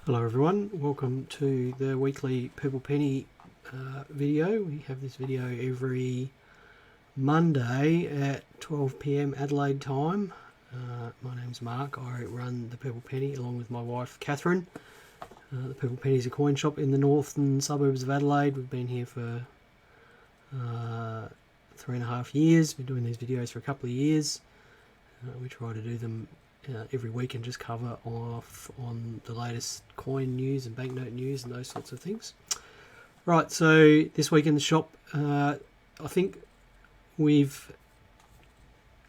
Hello everyone, welcome to the weekly Purple Penny video. We have this video every Monday at 12 p.m. Adelaide time. My name's Mark. I run the Purple Penny along with my wife Catherine. The Purple Penny is a coin shop in the northern suburbs of Adelaide. We've been here for 3.5 years. Been doing these videos for a couple of years. We try to do them every week and just cover off on the latest coin news and banknote news and those sorts of things. Right, so this week in the shop, I think we've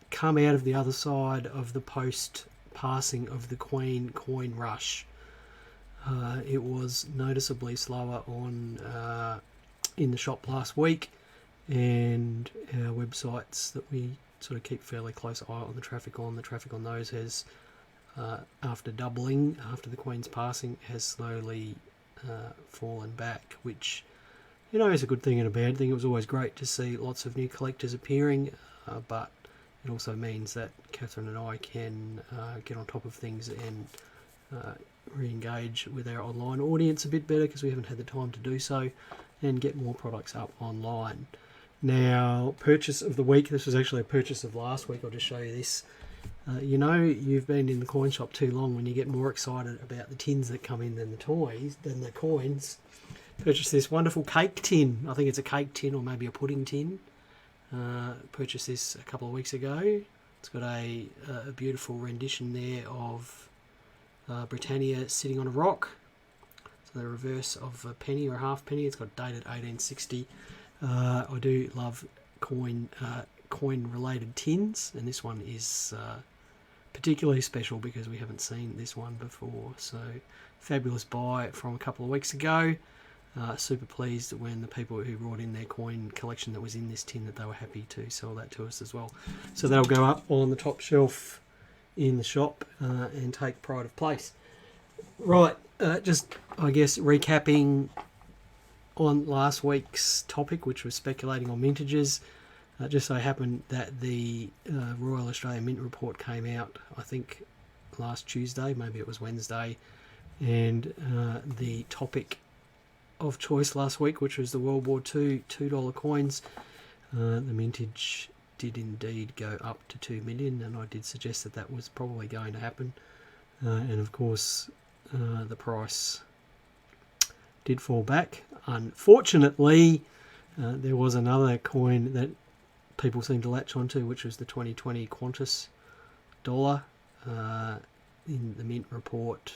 come out of the other side of the post-passing of the Queen coin rush. It was noticeably slower on in the shop last week, and our websites that we sort of keep fairly close eye on the traffic on those has after doubling after the Queen's passing has slowly fallen back, which is a good thing and a bad thing. It was always great to see lots of new collectors appearing, but it also means that Catherine and I can get on top of things and re-engage with our online audience a bit better, because we haven't had the time to do so, and get more products up online. Now, purchase of the week. This was actually a purchase of last week. I'll just show you this. You've been in the coin shop too long when you get more excited about the tins that come in than the coins. Purchased this wonderful cake tin. I think it's a cake tin or maybe a pudding tin. Purchased this a couple of weeks ago. It's got a beautiful rendition there of Britannia sitting on a rock. So the reverse of a penny or a half penny. It's got dated 1860. I do love coin-related tins, and this one is particularly special because we haven't seen this one before. So, fabulous buy from a couple of weeks ago. Super pleased when the people who brought in their coin collection that was in this tin, that they were happy to sell that to us as well. So that'll go up on the top shelf in the shop and take pride of place. Right, just I guess recapping on last week's topic, which was speculating on mintages. Just so happened that the Royal Australian Mint report came out, I think, last Tuesday, maybe it was Wednesday, and the topic of choice last week, which was the World War II $2 coins, the mintage did indeed go up to 2 million, and I did suggest that that was probably going to happen. And of course, the price did fall back. Unfortunately, there was another coin that people seem to latch onto, which was the 2020 Qantas dollar. In the mint report,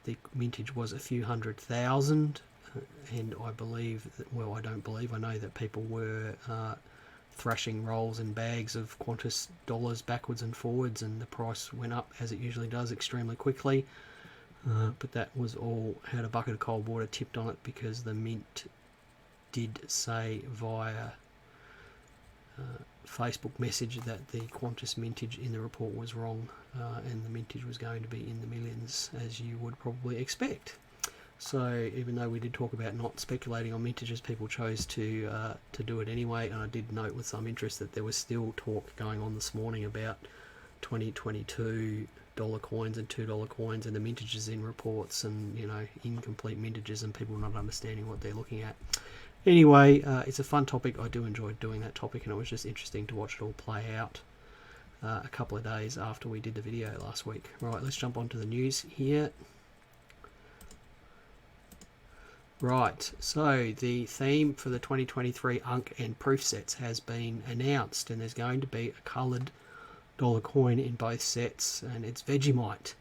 the mintage was a few 100,000, and I believe that, well, I don't believe, I know that people were thrashing rolls and bags of Qantas dollars backwards and forwards, and the price went up, as it usually does, extremely quickly. But that was all had a bucket of cold water tipped on it, because the mint did say via Facebook message that the Qantas mintage in the report was wrong, and the mintage was going to be in the millions, as you would probably expect. So even though we did talk about not speculating on mintages, people chose to do it anyway, and I did note with some interest that there was still talk going on this morning about 2022 dollar coins and $2 coins and the mintages in reports, and incomplete mintages, and people not understanding what they're looking at. Anyway, it's a fun topic. I do enjoy doing that topic, and it was just interesting to watch it all play out a couple of days after we did the video last week. Right, let's jump onto the news here. Right, so the theme for the 2023 Unk and Proof sets has been announced, and there's going to be a coloured dollar coin in both sets, and it's Vegemite.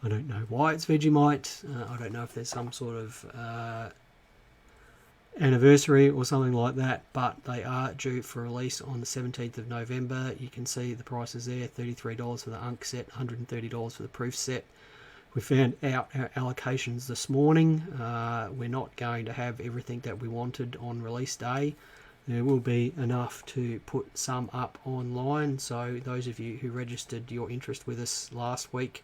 I don't know why it's Vegemite. I don't know if there's some sort of anniversary or something like that, but they are due for release on the 17th of November. You can see the prices there: $33 for the Unk set, $130 for the Proof set. We found out our allocations this morning. We're not going to have everything that we wanted on release day. There will be enough to put some up online, so those of you who registered your interest with us last week,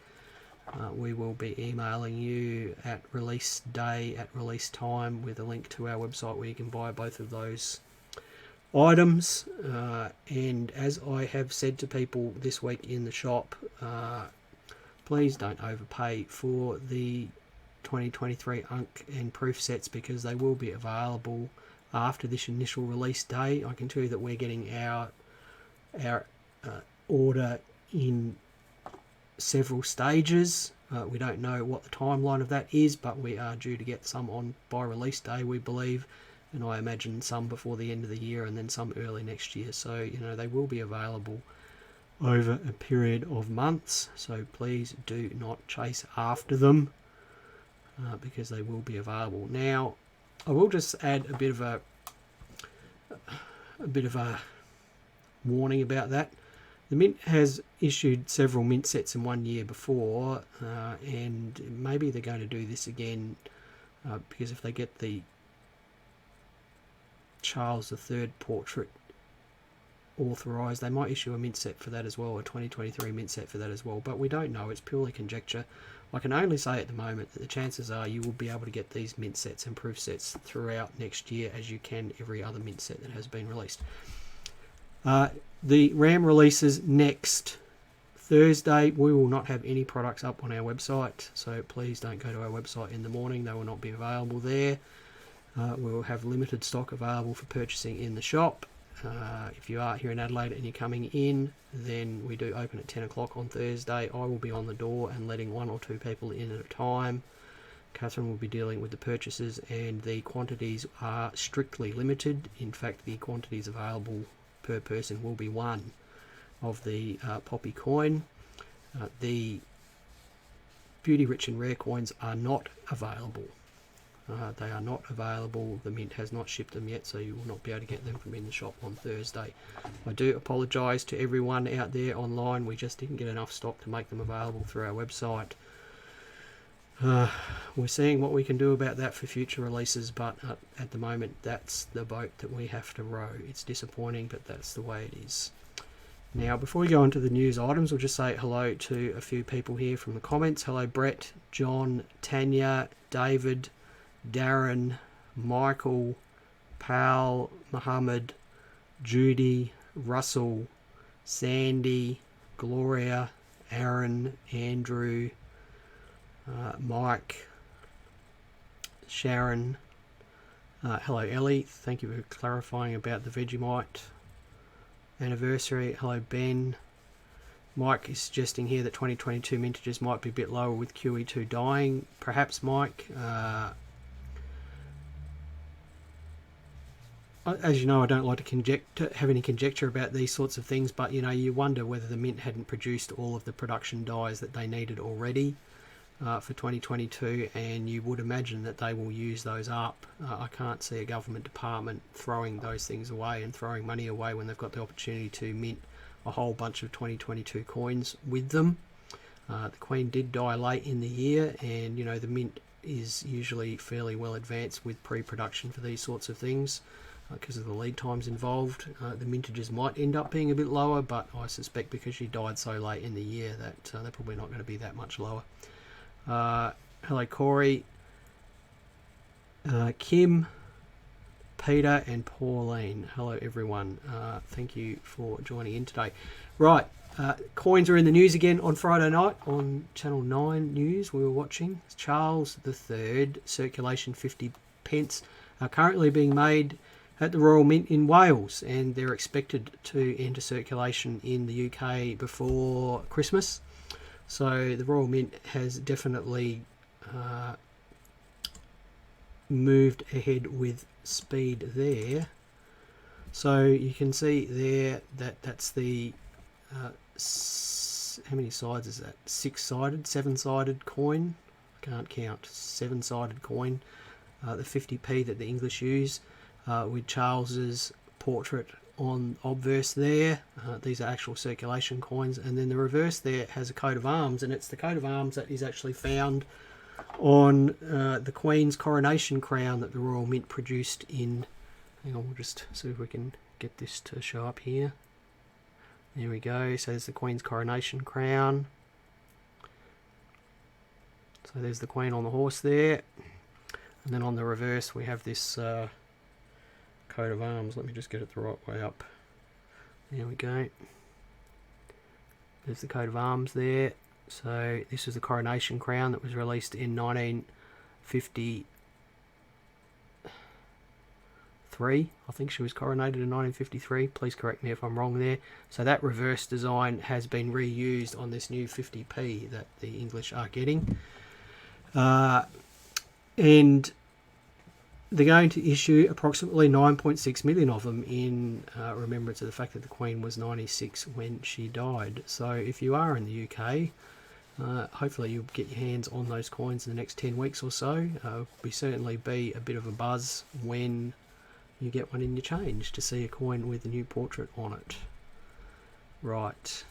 we will be emailing you at release day, at release time, with a link to our website where you can buy both of those items. And as I have said to people this week in the shop, please don't overpay for the 2023 Unk and Proof sets, because they will be available after this initial release day. I can tell you that we're getting our order in several stages. We don't know what the timeline of that is, but we are due to get some on by release day, we believe, and I imagine some before the end of the year and then some early next year. So, you know, they will be available over a period of months, so please do not chase after them, because they will be available. Now, I will just add a bit of a warning about that. The Mint has issued several Mint sets in 1 year before, and maybe they're going to do this again, because if they get the Charles III portrait authorised, they might issue a Mint set for that as well, a 2023 Mint set for that as well, but we don't know. It's purely conjecture. I can only say at the moment that the chances are you will be able to get these Mint sets and Proof sets throughout next year, as you can every other Mint set that has been released. The RAM releases next Thursday. We will not have any products up on our website, so please don't go to our website in the morning. They will not be available there. We will have limited stock available for purchasing in the shop. If you are here in Adelaide and you're coming in, then we do open at 10 o'clock on Thursday. I will be on the door and letting 1 or 2 people in at a time. Catherine will be dealing with the purchases, and the quantities are strictly limited. In fact, the quantities available per person will be 1 of the Poppy coin. The Beauty Rich and Rare coins are not available. They are not available. The Mint has not shipped them yet, so you will not be able to get them from in the shop on Thursday. I do apologise to everyone out there online. We just didn't get enough stock to make them available through our website. We're seeing what we can do about that for future releases, but at the moment that's the boat that we have to row. It's disappointing, but that's the way it is. Now, before we go on to the news items, we'll just say hello to a few people here from the comments. Hello Brett, John, Tanya, David, Darren, Michael, Pal, Muhammad, Judy, Russell, Sandy, Gloria, Aaron, Andrew, Mike, Sharon. Hello Ellie, thank you for clarifying about the Vegemite anniversary. Hello Ben. Mike is suggesting here that 2022 mintages might be a bit lower with QE2 dying. Perhaps, Mike. As you know, I don't like to have any conjecture about these sorts of things, but you know, you wonder whether the Mint hadn't produced all of the production dies that they needed already for 2022, and you would imagine that they will use those up. I can't see a government department throwing those things away and throwing money away when they've got the opportunity to mint a whole bunch of 2022 coins with them. The Queen did die late in the year, and you know, the Mint is usually fairly well advanced with pre-production for these sorts of things because of the lead times involved. The mintages might end up being a bit lower, but I suspect because she died so late in the year that they're probably not going to be that much lower. Hello Corey, Kim, Peter and Pauline. Hello everyone. Thank you for joining in today. Right, coins are in the news again on Friday night on Channel 9 News. We were watching Charles III circulation 50 pence are currently being made at the Royal Mint in Wales, and they're expected to enter circulation in the UK before Christmas. So the Royal Mint has definitely moved ahead with speed there. So you can see there that that's the how many sides is that? 6-sided, 7-sided coin. Can't count. 7-sided coin. The 50p that the English use, with Charles's portrait on obverse there. These are actual circulation coins, and then the reverse there has a coat of arms, and it's the coat of arms that is actually found on the Queen's coronation crown that the Royal Mint produced in. Hang on, we'll just see if we can get this to show up here. There we go. So there's the Queen's coronation crown. So there's the Queen on the horse there, and then on the reverse we have this coat of arms. Let me just get it the right way up. There we go. There's the coat of arms there. So this was the coronation crown that was released in 1953. I think she was coronated in 1953. Please correct me if I'm wrong there. So that reverse design has been reused on this new 50p that the English are getting. And they're going to issue approximately 9.6 million of them in remembrance of the fact that the Queen was 96 when she died. So if you are in the UK, hopefully you'll get your hands on those coins in the next 10 weeks or so. Will certainly be a bit of a buzz when you get one in your change to see a coin with a new portrait on it. Right.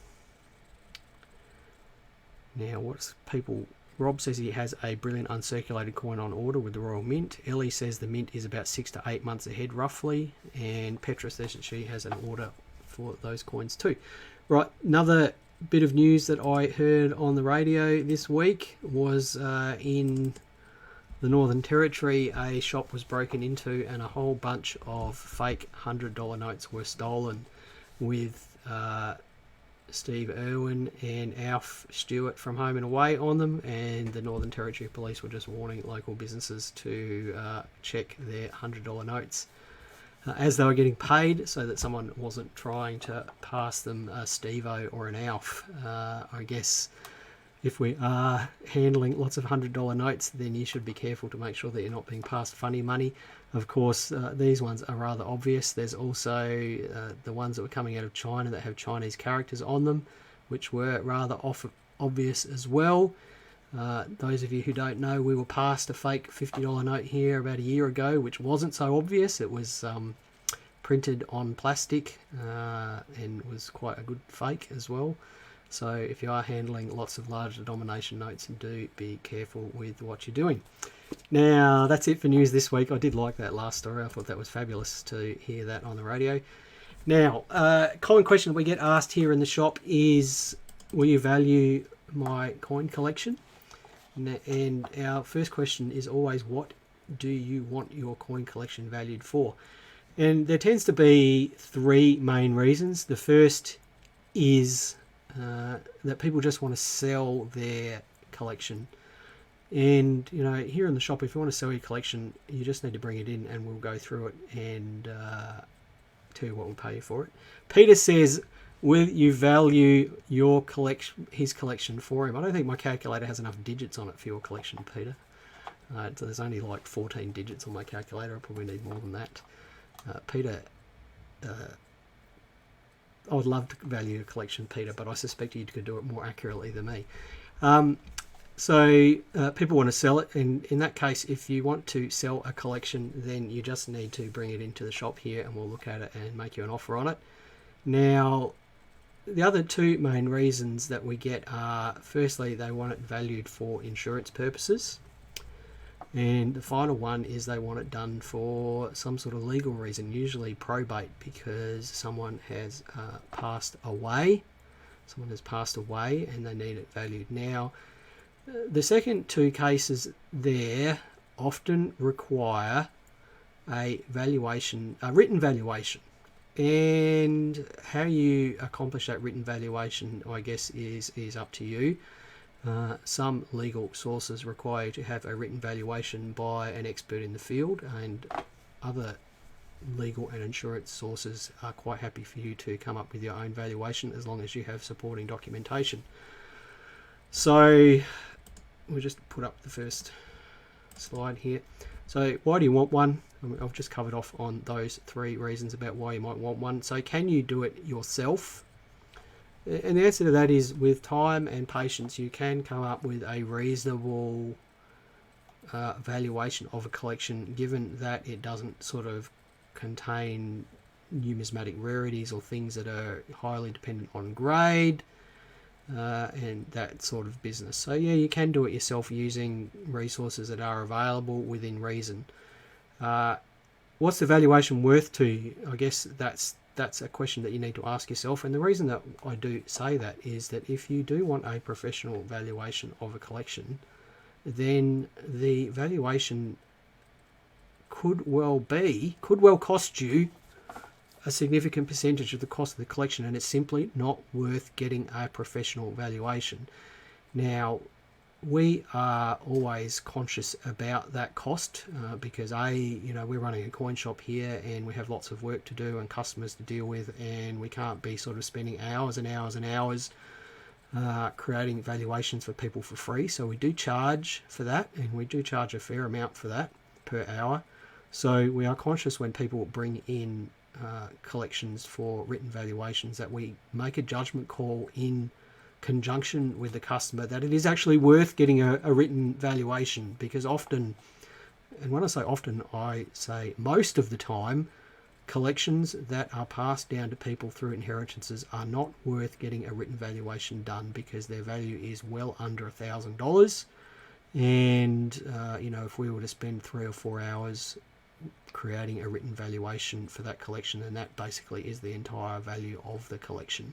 Now, what's people... Rob says he has a brilliant uncirculated coin on order with the Royal Mint. Ellie says the mint is about 6 to 8 months ahead roughly. And Petra says that she has an order for those coins too. Right, another bit of news that I heard on the radio this week was in the Northern Territory, a shop was broken into and a whole bunch of fake $100 notes were stolen with Steve Irwin and Alf Stewart from Home and Away on them, and the Northern Territory Police were just warning local businesses to check their $100 notes as they were getting paid, so that someone wasn't trying to pass them a Steve-O or an Alf. I guess if we are handling lots of $100 notes, then you should be careful to make sure that you're not being passed funny money. Of course, these ones are rather obvious. There's also the ones that were coming out of China that have Chinese characters on them, which were rather obvious as well. Those of you who don't know, we were passed a fake $50 note here about a year ago, which wasn't so obvious. It was printed on plastic and was quite a good fake as well. So if you are handling lots of large denomination notes, do be careful with what you're doing. Now, that's it for news this week. I did like that last story. I thought that was fabulous to hear that on the radio. Now, common question that we get asked here in the shop is, will you value my coin collection? And our first question is always, what do you want your coin collection valued for? And there tends to be three main reasons. The first is that people just want to sell their collection. And, you know, here in the shop, if you want to sell your collection, you just need to bring it in and we'll go through it and tell you what we'll pay you for it. Peter says, will you value your collection, his collection for him? I don't think my calculator has enough digits on it for your collection, Peter. So there's only like 14 digits on my calculator. I probably need more than that. Peter, I would love to value your collection, Peter, but I suspect you could do it more accurately than me. So people want to sell it, and in that case, if you want to sell a collection, then you just need to bring it into the shop here and we'll look at it and make you an offer on it. Now, the other two main reasons that we get are, firstly, they want it valued for insurance purposes, and the final one is they want it done for some sort of legal reason, usually probate, because someone has passed away. Someone has passed away and they need it valued. Now, the second two cases there often require a valuation, a written valuation. And how you accomplish that written valuation, I guess, is up to you. Some legal sources require you to have a written valuation by an expert in the field, and other legal and insurance sources are quite happy for you to come up with your own valuation as long as you have supporting documentation. So we'll just put up the first slide here. So why do you want one? I've just covered off on those three reasons about why you might want one. So can you do it yourself? And the answer to that is, with time and patience, you can come up with a reasonable valuation of a collection, given that it doesn't sort of contain numismatic rarities or things that are highly dependent on grade and that sort of business. So yeah, you can do it yourself using resources that are available within reason. What's the valuation worth to you? I guess that's a question that you need to ask yourself. And the reason that I do say that is that if you do want a professional valuation of a collection, then the valuation could well cost you a significant percentage of the cost of the collection, and it's simply not worth getting a professional valuation. Now, we are always conscious about that cost because we're running a coin shop here and we have lots of work to do and customers to deal with, and we can't be sort of spending hours and hours and hours creating valuations for people for free. So we do charge for that, and we do charge a fair amount for that per hour. So we are conscious when people bring in collections for written valuations that we make a judgment call in conjunction with the customer that it is actually worth getting a written valuation, because often, and when I say often, I say most of the time, collections that are passed down to people through inheritances are not worth getting a written valuation done because their value is well under $1,000. And if we were to spend 3 or 4 hours creating a written valuation for that collection, then that basically is the entire value of the collection.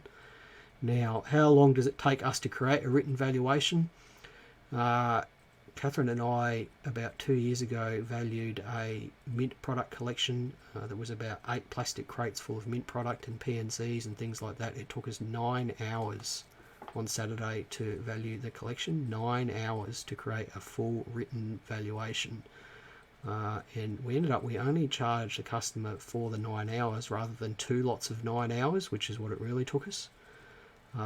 Now, how long does it take us to create a written valuation? Catherine and I, about 2 years ago, valued a mint product collection that was about 8 plastic crates full of mint product and PNCs and things like that. It took us 9 hours on Saturday to value the collection, 9 hours to create a full written valuation. And we only charged the customer for the 9 hours rather than 2 lots of 9 hours, which is what it really took us.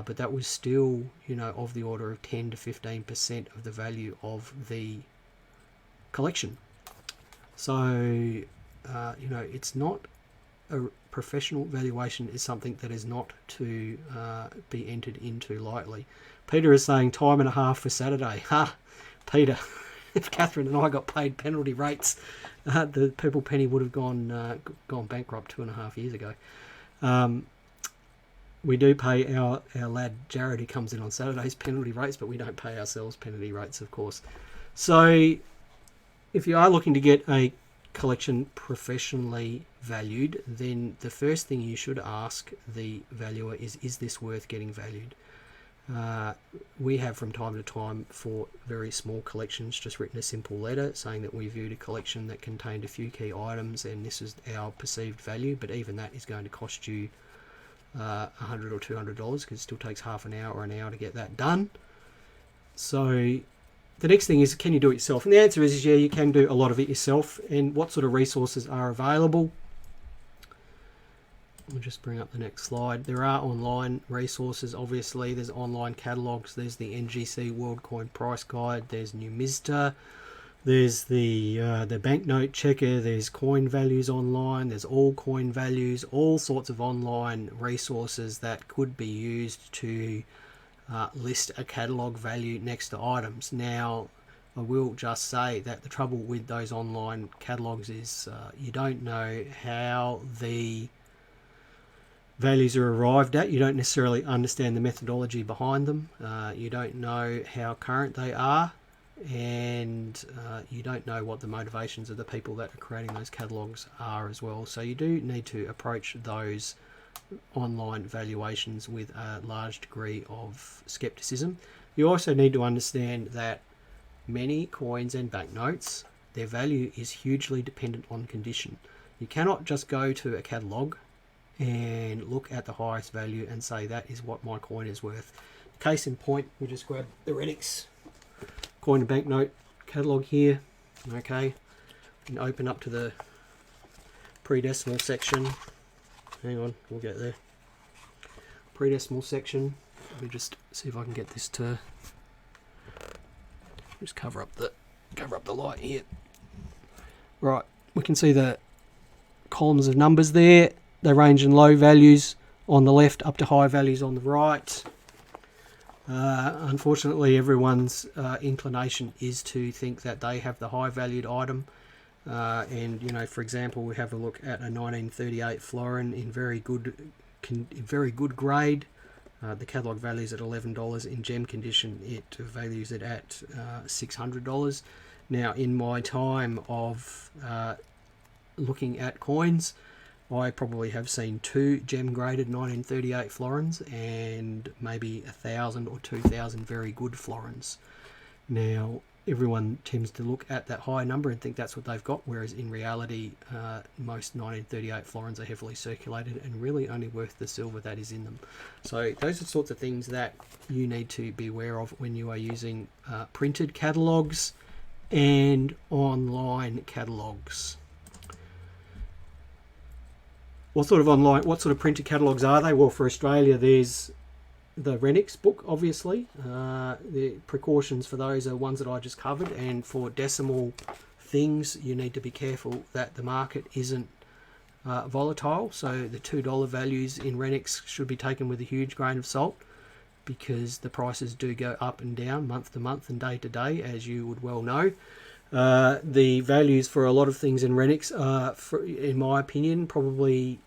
But that was still, of the order of 10 to 15% of the value of the collection. So, it's not a professional valuation is something that is not to be entered into lightly. Peter is saying time and a half for Saturday. Ha, Peter, if Catherine and I got paid penalty rates, the Purple Penny would have gone bankrupt 2.5 years ago. We do pay our lad Jared, who comes in on Saturdays, penalty rates, but we don't pay ourselves penalty rates, of course. So if you are looking to get a collection professionally valued, then the first thing you should ask the valuer is this worth getting valued? We have from time to time for very small collections just written a simple letter saying that we viewed a collection that contained a few key items and this is our perceived value, but even that is going to cost you $100 or $200 because it still takes half an hour or an hour to get that done. So the next thing is, can you do it yourself? And the answer is yeah, you can do a lot of it yourself. And what sort of resources are available? I'll just bring up the next slide. There are online resources, obviously. There's online catalogs. There's the NGC World Coin Price Guide. There's Numista. There's the banknote checker. There's coin values online. There's all coin values. All sorts of online resources that could be used to list a catalog value next to items. Now, I will just say that the trouble with those online catalogs is you don't know how the values are arrived at. You don't necessarily understand the methodology behind them. You don't know how current they are, and you don't know what the motivations of the people that are creating those catalogs are as well. So you do need to approach those online valuations with a large degree of skepticism. You also need to understand that many coins and banknotes, their value is hugely dependent on condition. You cannot just go to a catalogue and look at the highest value and say that is what my coin is worth. Case in point, we just grab the Redix coin and banknote catalogue here. Okay, and open up to the pre-decimal section. Hang on, we'll get there. Pre-decimal section. Let me just see if I can get this to just cover up the light here. Right, we can see the columns of numbers there. They range in low values on the left up to high values on the right. Unfortunately, everyone's inclination is to think that they have the high valued item. And for example, we have a look at a 1938 florin in very good grade. The catalogue values at $11. In gem condition, it values it at $600. Now, in my time of looking at coins, I probably have seen 2 gem graded 1938 florins and maybe 1,000 or 2,000 very good florins. Now, everyone tends to look at that higher number and think that's what they've got, whereas in reality, most 1938 florins are heavily circulated and really only worth the silver that is in them. So those are sorts of things that you need to be aware of when you are using printed catalogues and online catalogues. What sort of printed catalogues are they? Well, for Australia, there's the Renix book, obviously. The precautions for those are ones that I just covered, and for decimal things, you need to be careful that the market isn't volatile. So the $2 values in Renix should be taken with a huge grain of salt, because the prices do go up and down month to month and day to day, as you would well know. The values for a lot of things in Renix are, in my opinion, probably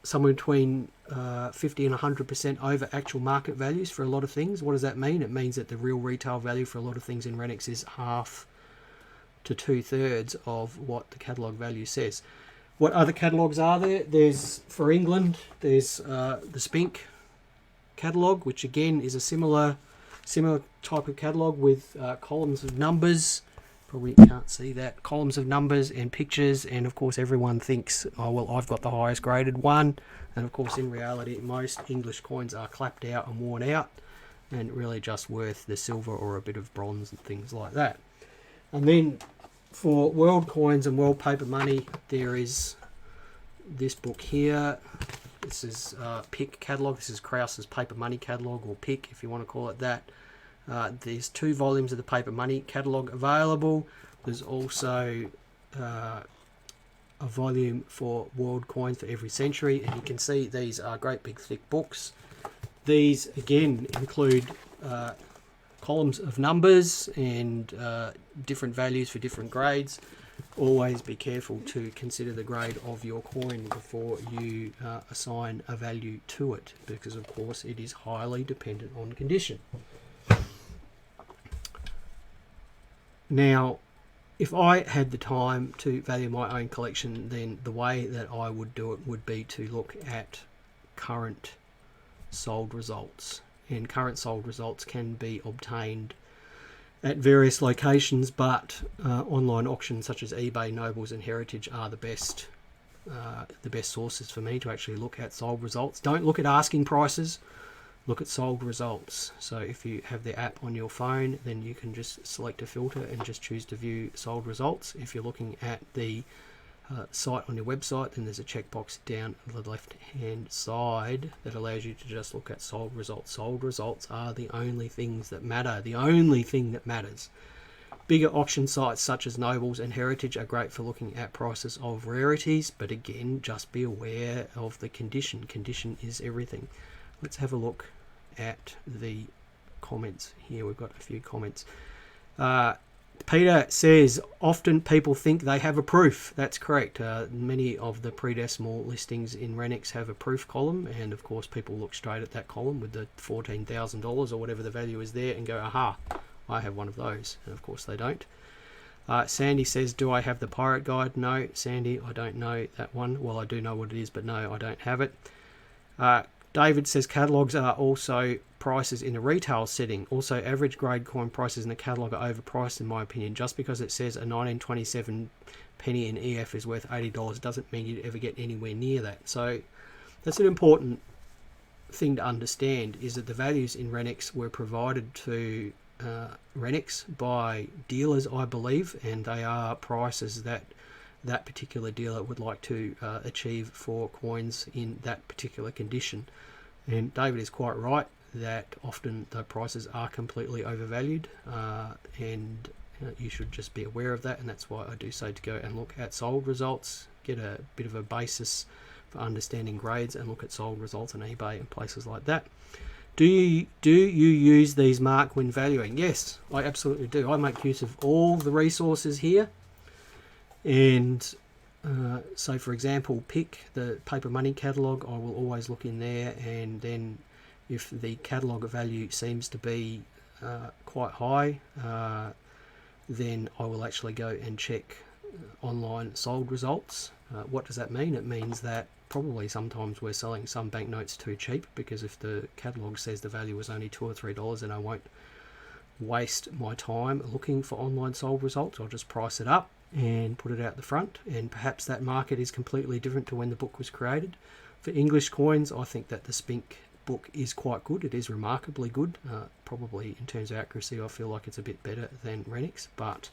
somewhere between 50 and 100% over actual market values for a lot of things. What does that mean? It means that the real retail value for a lot of things in Renix is half to 2/3 of what the catalogue value says. What other catalogues are there? There's, for England, there's the Spink catalogue, which again is a similar type of catalogue with columns of numbers. Probably can't see that. Columns of numbers and pictures, and of course everyone thinks, oh well, I've got the highest graded one, and of course in reality most English coins are clapped out and worn out and really just worth the silver or a bit of bronze and things like that. And then for world coins and world paper money, there is this book here. This is PIC catalogue. This is Krause's paper money catalogue, or PIC if you want to call it that. There's 2 volumes of the paper money catalogue available. There's also a volume for world coins for every century, and you can see these are great big thick books. These again include columns of numbers and different values for different grades. Always be careful to consider the grade of your coin before you assign a value to it, because of course it is highly dependent on condition. Now, if I had the time to value my own collection, then the way that I would do it would be to look at current sold results. And current sold results can be obtained at various locations, but online auctions such as eBay, Nobles and Heritage are the best sources for me to actually look at sold results. Don't look at asking prices. Look at sold results. So if you have the app on your phone, then you can just select a filter and just choose to view sold results. If you're looking at the site on your website, then there's a checkbox down the left hand side that allows you to just look at sold results. Sold results are the only things that matter, the only thing that matters. Bigger auction sites such as Nobles and Heritage are great for looking at prices of rarities, but again, just be aware of the condition. Condition is everything. Let's have a look at the comments here. We've got a few comments. Peter says, often people think they have a proof. That's correct. Many of the pre-decimal listings in Renix have a proof column, and of course people look straight at that column with the $14,000 or whatever the value is there and go, aha, I have one of those. And of course they don't. Sandy says, do I have the Pirate Guide? No, Sandy, I don't know that one. Well, I do know what it is, but no, I don't have it. David says catalogues are also prices in a retail setting. Also, average grade coin prices in a catalogue are overpriced in my opinion. Just because it says a 1927 penny in EF is worth $80 doesn't mean you'd ever get anywhere near that. So that's an important thing to understand, is that the values in Renix were provided to Renix by dealers, I believe, and they are prices that that particular dealer would like to achieve for coins in that particular condition. And David is quite right that often the prices are completely overvalued, and you should just be aware of that, and that's why I do say to go and look at sold results, get a bit of a basis for understanding grades, and look at sold results on eBay and places like that. Do you use these mark when valuing? Yes, I absolutely do. I make use of all the resources here. And so for example, PIC, the paper money catalogue, I will always look in there, and then if the catalogue value seems to be quite high, then I will actually go and check online sold results. What does that mean? It means that probably sometimes we're selling some banknotes too cheap, because if the catalogue says the value was only $2 or $3, then I won't waste my time looking for online sold results. I'll just price it up and put it out the front, and perhaps that market is completely different to when the book was created. For English coins, I think that the Spink book is quite good. It is remarkably good. Probably in terms of accuracy, I feel like it's a bit better than Renix, but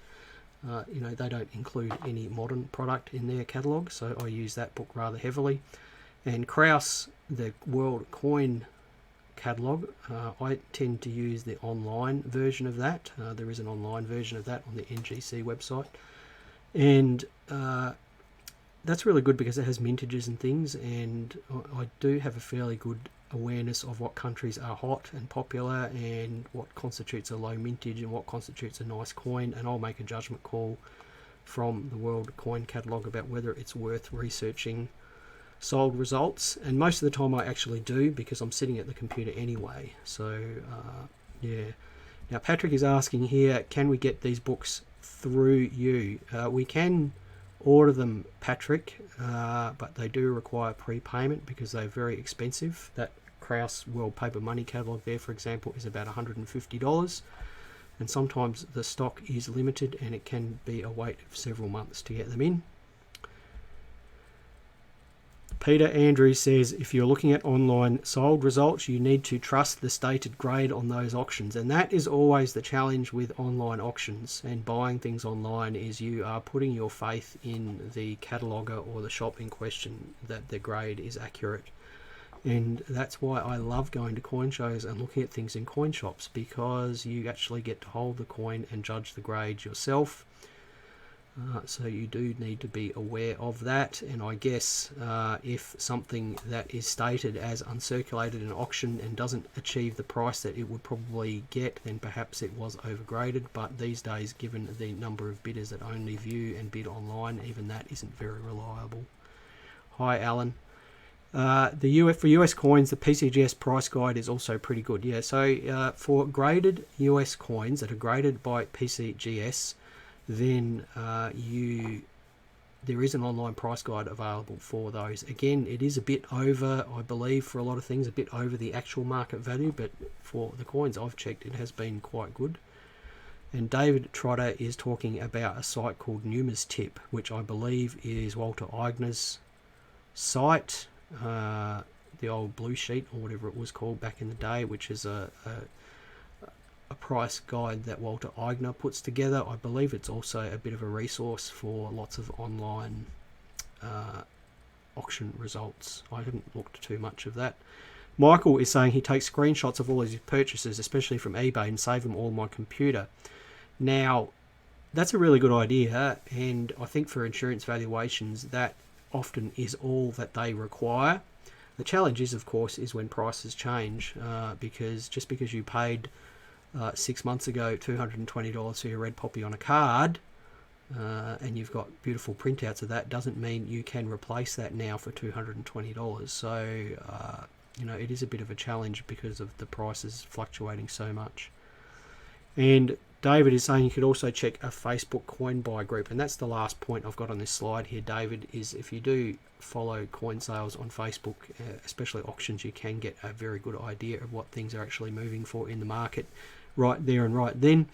you know, they don't include any modern product in their catalogue, so I use that book rather heavily. And Kraus, the World Coin catalogue, I tend to use the online version of that. There is an online version of that on the NGC website, and that's really good because it has mintages and things, and I do have a fairly good awareness of what countries are hot and popular and what constitutes a low mintage and what constitutes a nice coin, and I'll make a judgment call from the World Coin catalogue about whether it's worth researching sold results. And most of the time I actually do, because I'm sitting at the computer anyway. So yeah. Now Patrick is asking here, can we get these books through you? We can order them, Patrick, but they do require prepayment because they're very expensive. That Kraus World Paper Money catalogue there, for example, is about $150, and sometimes the stock is limited and it can be a wait of several months to get them in. Peter Andrews says, if you're looking at online sold results, you need to trust the stated grade on those auctions. And that is always the challenge with online auctions and buying things online, is you are putting your faith in the cataloguer or the shop in question that the grade is accurate. And that's why I love going to coin shows and looking at things in coin shops, because you actually get to hold the coin and judge the grade yourself. So you do need to be aware of that, and I guess if something that is stated as uncirculated in auction and doesn't achieve the price that it would probably get, then perhaps it was overgraded. But these days, given the number of bidders that only view and bid online, even that isn't very reliable. Hi Alan. For US coins, the PCGS price guide is also pretty good. Yeah, so for graded US coins that are graded by PCGS, then there is an online price guide available for those. Again, it is a bit over, I believe, for a lot of things, a bit over the actual market value, but for the coins I've checked, it has been quite good. And David Trotter is talking about a site called Numa's Tip, which I believe is Walter Eigner's site, the old blue sheet or whatever it was called back in the day, which is a price guide that Walter Eigner puts together. I believe it's also a bit of a resource for lots of online auction results. I haven't looked too much of that. Michael is saying he takes screenshots of all his purchases, especially from eBay, and save them all on my computer. Now, that's a really good idea, and I think for insurance valuations, that often is all that they require. The challenge is, of course, is when prices change, because just because you paid 6 months ago $220 for your red poppy on a card, and you've got beautiful printouts of that, doesn't mean you can replace that now for $220. So you know, it is a bit of a challenge because of the prices fluctuating so much. And David is saying you could also check a Facebook coin buy group, and that's the last point I've got on this slide here, David, is if you do follow coin sales on Facebook, especially auctions, you can get a very good idea of what things are actually moving for in the market right there and right then.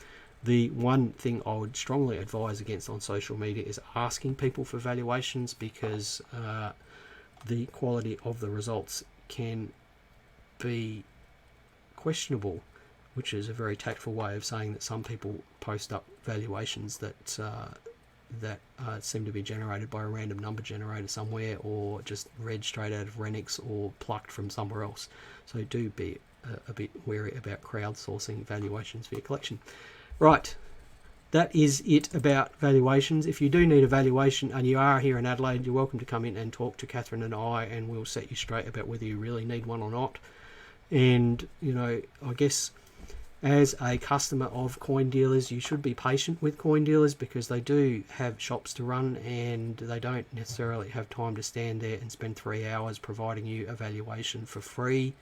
The one thing I would strongly advise against on social media is asking people for valuations, because the quality of the results can be questionable, which is a very tactful way of saying that some people post up valuations that seem to be generated by a random number generator somewhere, or just read straight out of Renix or plucked from somewhere else. So do be a bit wary about crowdsourcing valuations for your collection. Right, that is it about valuations. If you do need a valuation and you are here in Adelaide, you're welcome to come in and talk to Catherine and I, and we'll set you straight about whether you really need one or not. And, you know, I guess as a customer of coin dealers, you should be patient with coin dealers, because they do have shops to run and they don't necessarily have time to stand there and spend 3 hours providing you a valuation for free,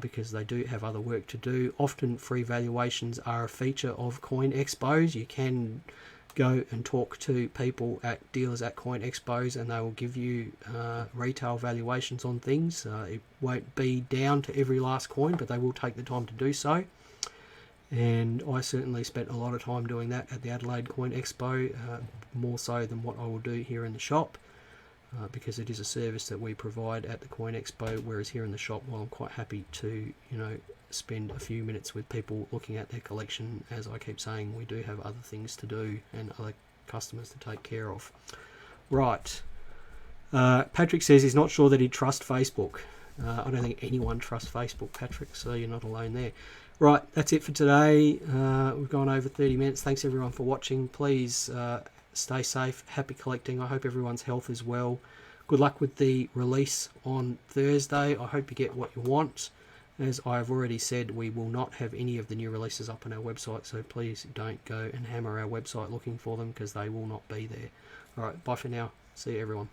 because they do have other work to do. Often free valuations are a feature of coin expos. You can go and talk to people at dealers at coin expos and they will give you retail valuations on things. It won't be down to every last coin, but they will take the time to do so. and I certainly spent a lot of time doing that at the Adelaide Coin Expo, more so than what I will do here in the shop, because it is a service that we provide at the Coin Expo, whereas here in the shop, well, I'm quite happy to, spend a few minutes with people looking at their collection. As I keep saying, we do have other things to do and other customers to take care of. Right. Patrick says he's not sure that he'd trust Facebook. I don't think anyone trusts Facebook, Patrick, so you're not alone there. Right, that's it for today. We've gone over 30 minutes. Thanks everyone for watching. Please stay safe, happy collecting. I hope everyone's health is well. Good luck with the release on Thursday. I hope you get what you want. As I've already said, we will not have any of the new releases up on our website, so please don't go and hammer our website looking for them, because they will not be there. Alright, bye for now. See you everyone.